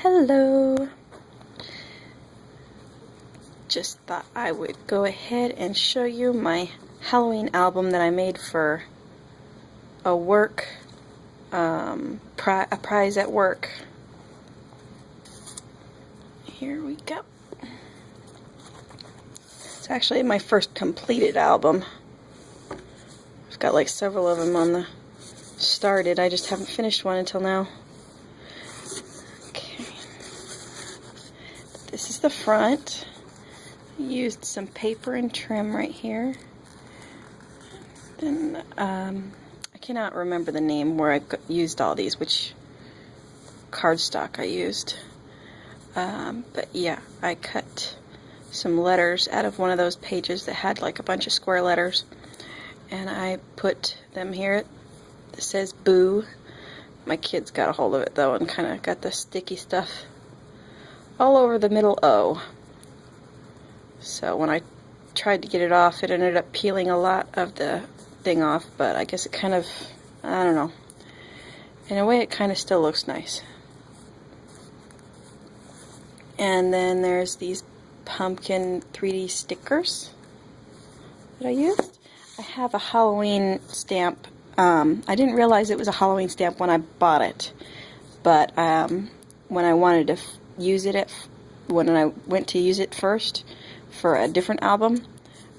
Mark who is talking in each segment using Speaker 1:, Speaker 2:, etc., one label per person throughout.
Speaker 1: Hello! Just thought I would go ahead and show you my Halloween album that I made for a work, a prize at work. Here we go. It's actually my first completed album. I've got like several of them on the started. I just haven't finished one until now. Okay. This is the front. I used some paper and trim right here. Then I cannot remember the name where I used all these, which cardstock I used. But yeah, I cut some letters out of one of those pages that had like a bunch of square letters, and I put them here. It says boo. My kids got a hold of it though and kind of got the sticky stuff all over the middle O. So when I tried to get it off, it ended up peeling a lot of the thing off, but I guess it kind of, I don't know. In a way it kind of still looks nice. And then there's these pumpkin 3D stickers that I used. I have a Halloween stamp. I didn't realize it was a Halloween stamp when I bought it, but when I wanted to use it, when I went to use it first for a different album,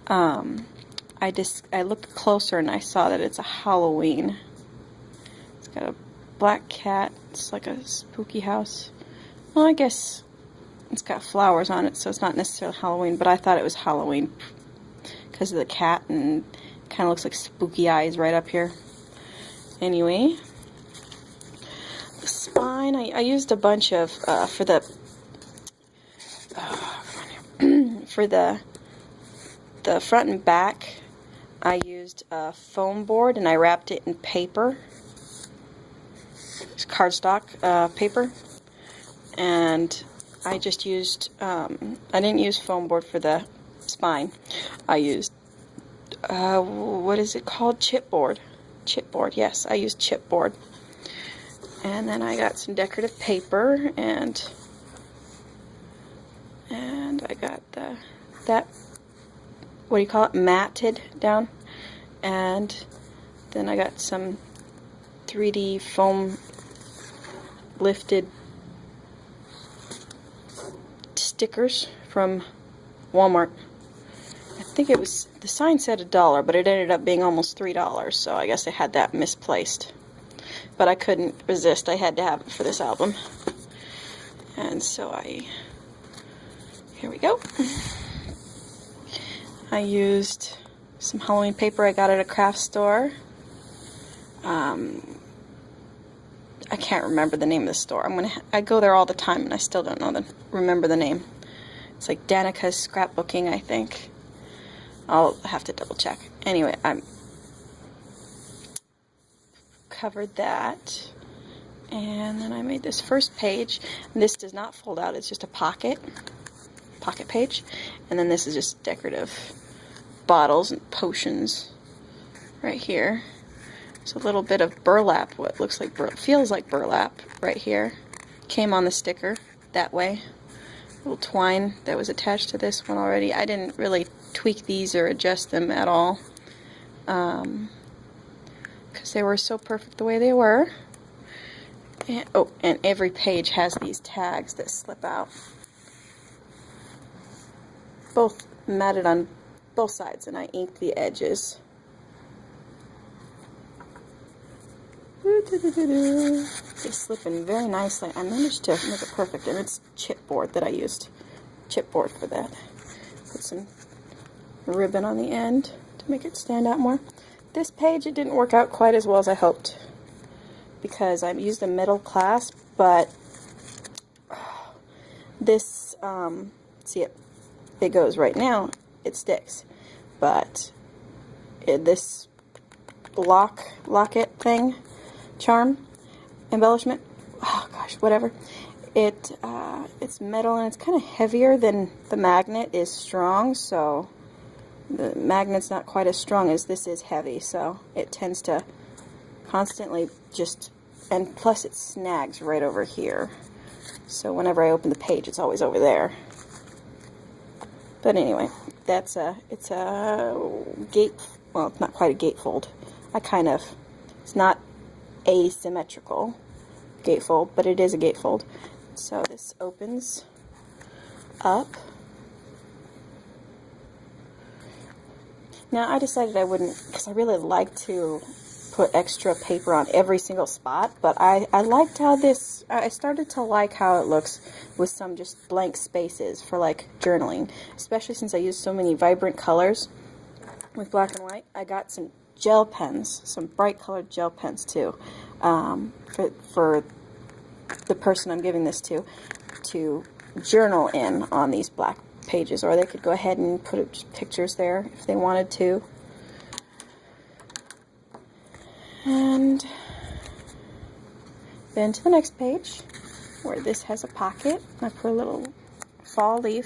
Speaker 1: I looked closer and I saw that it's a Halloween. It's got a black cat. It's like a spooky house. Well, I guess it's got flowers on it, so it's not necessarily Halloween, but I thought it was Halloween because of the cat, and kind of looks like spooky eyes right up here. Anyway, the spine, I used a bunch of, for the front and back, I used a foam board and I wrapped it in paper. It's cardstock paper. And I just used, I didn't use foam board for the spine. I used, what is it called? Chipboard. Chipboard, yes, I used chipboard. And then I got some decorative paper, and I got that, what do you call it, matted down. And then I got some 3D foam lifted stickers from Walmart. I think it was, the sign said $1, but it ended up being almost $3, so I guess I had that misplaced. But I couldn't resist, I had to have it for this album. And so here we go. I used some Halloween paper I got at a craft store. I can't remember the name of the store. I go there all the time and I still don't remember the name. It's like Danica's Scrapbooking, I think. I'll have to double check. Anyway, I covered that, and then I made this first page. This does not fold out, it's just a pocket page, and then this is just decorative bottles and potions right here. There's a little bit of burlap, what looks like feels like burlap right here. Came on the sticker that way. Little twine that was attached to this one already. I didn't really tweak these or adjust them at all, because they were so perfect the way they were. And, oh, and every page has these tags that slip out. Both matted on both sides, and I inked the edges. They slip in very nicely. I managed to make it perfect, and it's chipboard that I used. Chipboard for that. Put some ribbon on the end to make it stand out more. This page, it didn't work out quite as well as I hoped, because I used a metal clasp, but this, see it goes right now, it sticks, but this locket thing, charm, embellishment, oh gosh, whatever, it's metal and it's kind of heavier than the magnet is strong, so the magnet's not quite as strong as this is heavy, so it tends to constantly just, and plus it snags right over here. So whenever I open the page, it's always over there. But anyway, it's a gate, well, it's not quite a gatefold. It's not asymmetrical gatefold, but it is a gatefold. So this opens up. Now I decided I wouldn't, because I really like to put extra paper on every single spot, but I liked how I started to like how it looks with some just blank spaces for like journaling, especially since I use so many vibrant colors with black and white. I got some gel pens, some bright colored gel pens too, for the person I'm giving this to journal in on these black pages, or they could go ahead and put pictures there if they wanted to. And then to the next page, where this has a pocket. I put a little fall leaf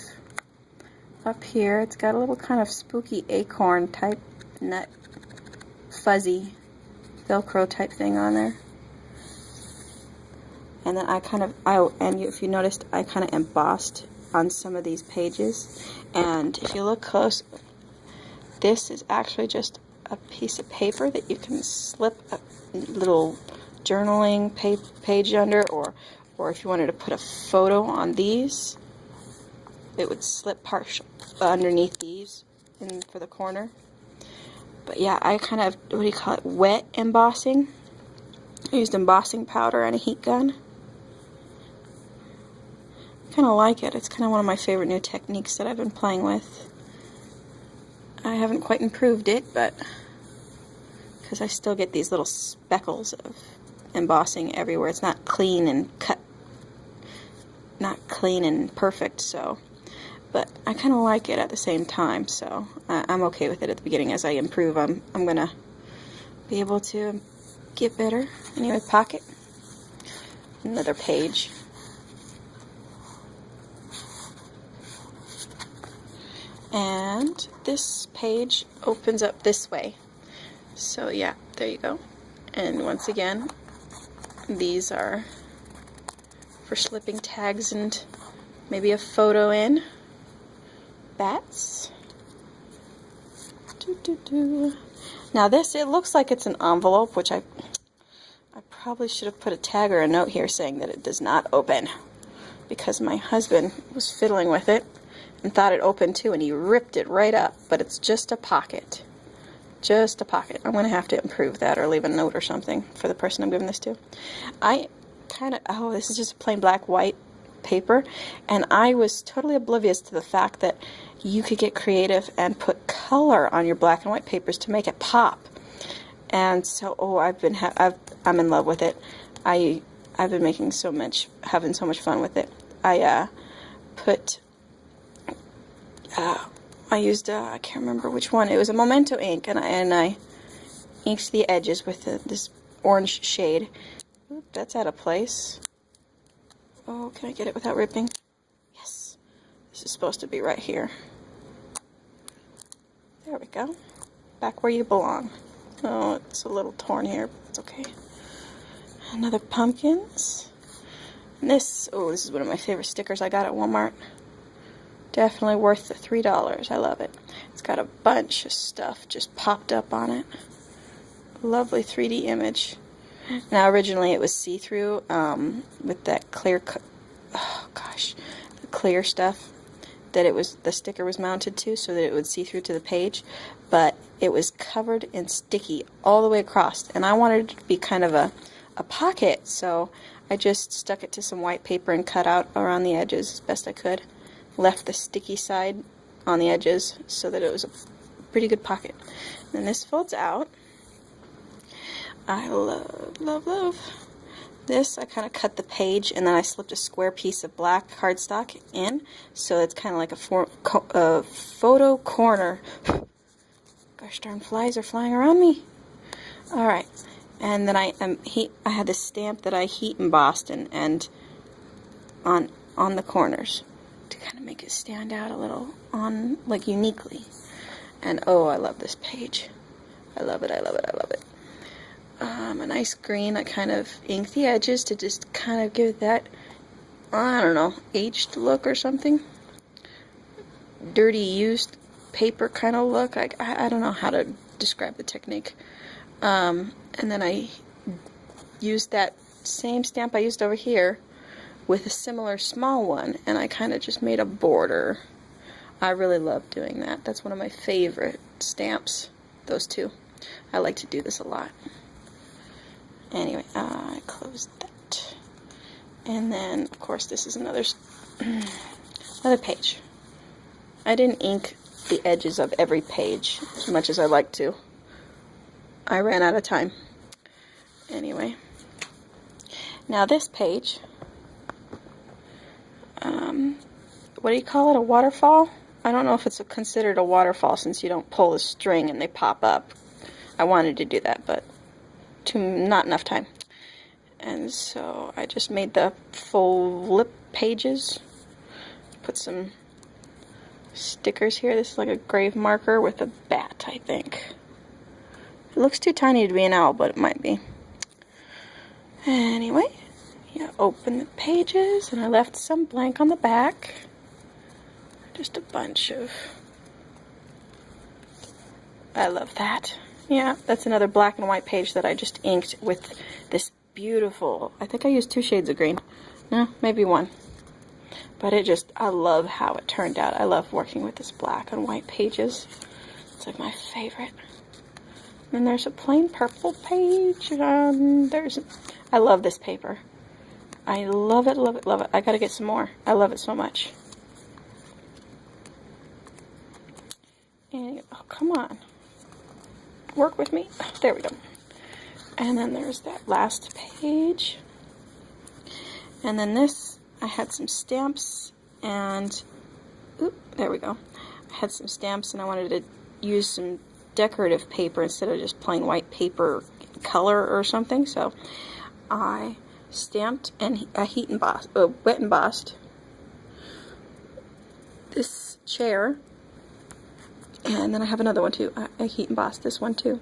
Speaker 1: up here. It's got a little kind of spooky acorn type nut, fuzzy Velcro type thing on there. And then if you noticed, I kind of embossed on some of these pages. And if you look close, this is actually just a piece of paper that you can slip a little journaling page under, or if you wanted to put a photo on these, it would slip partial underneath these for the corner. But yeah, I kind of, what do you call it, wet embossing. I used embossing powder and a heat gun. I kind of like it. It's kind of one of my favorite new techniques that I've been playing with. I haven't quite improved it, but because I still get these little speckles of embossing everywhere. It's not clean and cut, not clean and perfect, so, but I kind of like it at the same time, so I'm okay with it at the beginning. As I improve, I'm gonna be able to get better. Anyway, pocket, another page. And this page opens up this way. So yeah, there you go. And once again, these are for slipping tags and maybe a photo in. Bats. Now this, it looks like it's an envelope, which I probably should have put a tag or a note here saying that it does not open, because my husband was fiddling with it and thought it opened too, and he ripped it right up. But it's just a pocket. Just a pocket. I'm going to have to improve that or leave a note or something for the person I'm giving this to. This is just plain black white paper, and I was totally oblivious to the fact that you could get creative and put color on your black and white papers to make it pop. And so, I'm in love with it. I've been having so much fun with it. I used, I can't remember which one. It was a Memento ink, and I inked the edges with this orange shade. Oop, that's out of place. Oh, can I get it without ripping? Yes. This is supposed to be right here. There we go. Back where you belong. Oh, it's a little torn here, but it's okay. Another pumpkins. And this is one of my favorite stickers I got at Walmart. Definitely worth the $3. I love it. It's got a bunch of stuff just popped up on it. Lovely 3D image. Now originally it was see-through with that clear, the clear stuff that the sticker was mounted to, so that it would see through to the page. But it was covered in sticky all the way across, and I wanted it to be kind of a pocket, so I just stuck it to some white paper and cut out around the edges as best I could. Left the sticky side on the edges so that it was a pretty good pocket. And then this folds out. I love this. I kind of cut the page, and then I slipped a square piece of black cardstock in, so it's kind of like a photo corner. Gosh darn, flies are flying around me. Alright, and then I had this stamp that I heat embossed and on the corners, to kind of make it stand out a little, uniquely. And oh, I love this page. I love it. A nice green. I kind of inked the edges to just kind of give that I don't know, aged look or something. Dirty used paper kind of look. I don't know how to describe the technique. And then I used that same stamp I used over here with a similar small one, and I kind of just made a border. I really love doing that. That's one of my favorite stamps, those two. I like to do this a lot. Anyway, I closed that. And then, of course, this is another page. I didn't ink the edges of every page as much as I like to. I ran out of time. Anyway. Now this page, what do you call it, a waterfall? I don't know if it's considered a waterfall since you don't pull the string and they pop up. I wanted to do that, but not enough time. And so I just made the full lip pages. Put some stickers here. This is like a grave marker with a bat, I think. It looks too tiny to be an owl, but it might be. Anyway, yeah, open the pages, and I left some blank on the back. Just a bunch of... I love that. Yeah, that's another black and white page that I just inked with this beautiful... I think I used 2 shades of green. No, maybe 1. But it just... I love how it turned out. I love working with this black and white pages. It's like my favorite. And there's a plain purple page. I love this paper. I love it, love it, love it. I gotta get some more. I love it so much. And, oh, come on. Work with me. There we go. And then there's that last page. And then this, I had some stamps and, oop, there we go. I had some stamps and I wanted to use some decorative paper instead of just plain white paper color or something. So I stamped and wet embossed this chair, and then I have another one too. I heat embossed this one too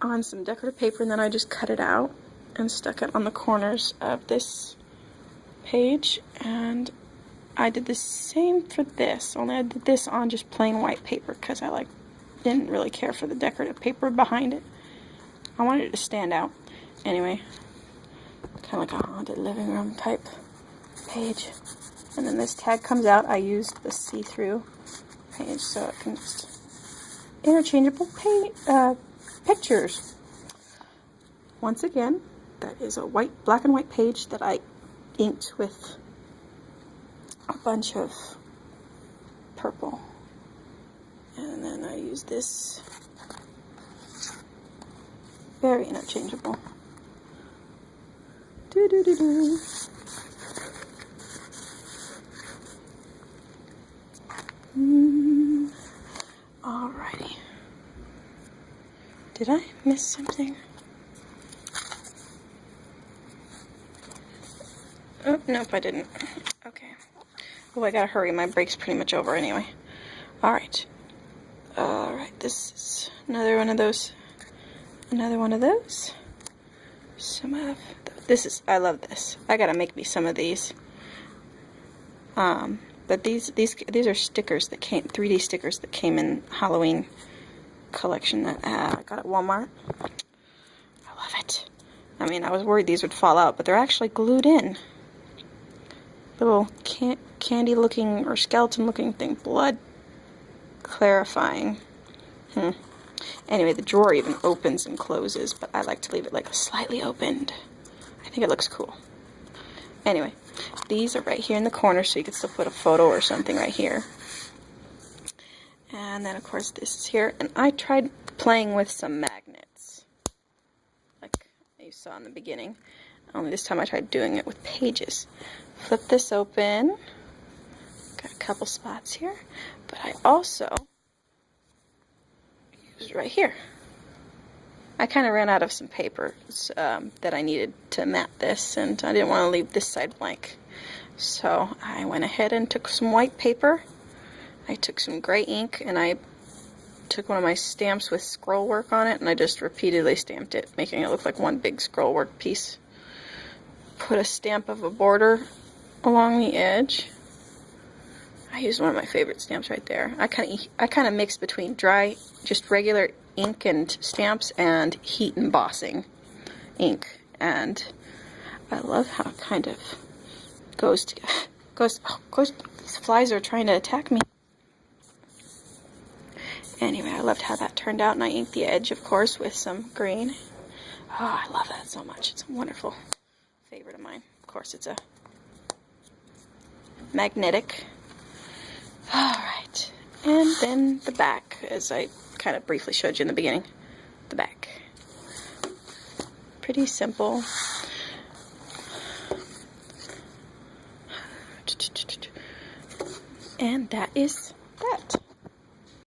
Speaker 1: on some decorative paper, and then I just cut it out and stuck it on the corners of this page. And I did the same for this, only I did this on just plain white paper because I didn't really care for the decorative paper behind it. I wanted it to stand out. Anyway, kind of like a haunted living room type page. And then this tag comes out. I used the see-through page so it can just interchangeable pictures. Once again, that is a black and white page that I inked with a bunch of purple. And then I use this, very interchangeable. Doo-doo-doo-doo. Alrighty. Did I miss something? Oh, nope, I didn't. Okay. Oh, I gotta hurry. My break's pretty much over anyway. Alright. Alright, this is another one of those. Another one of those. Some of I love this. I gotta make me some of these. But these are stickers that came, 3D stickers that came in Halloween collection that I got at Walmart. I love it. I mean, I was worried these would fall out, but they're actually glued in. Little candy looking or skeleton looking thing. Blood clarifying. Anyway, the drawer even opens and closes, but I like to leave it like slightly opened. I think it looks cool. Anyway, these are right here in the corner, so you can still put a photo or something right here. And then, of course, this is here. And I tried playing with some magnets, like you saw in the beginning. Only this time I tried doing it with pages. Flip this open. Got a couple spots here. But I also used right here. I kind of ran out of some paper that I needed to mat this, and I didn't want to leave this side blank. So I went ahead and took some white paper. I took some gray ink, and I took one of my stamps with scroll work on it, and I just repeatedly stamped it, making it look like one big scroll work piece. Put a stamp of a border along the edge. I used one of my favorite stamps right there. I kind of mixed between dry, just regular ink and stamps, and heat embossing ink, and I love how it kind of goes. These flies are trying to attack me. Anyway, I loved how that turned out, and I inked the edge, of course, with some green. Oh, I love that so much. It's a wonderful favorite of mine. Of course, it's a magnetic. Alright, and then the back, as I kind of briefly showed you in the beginning. The back. Pretty simple. And that is that.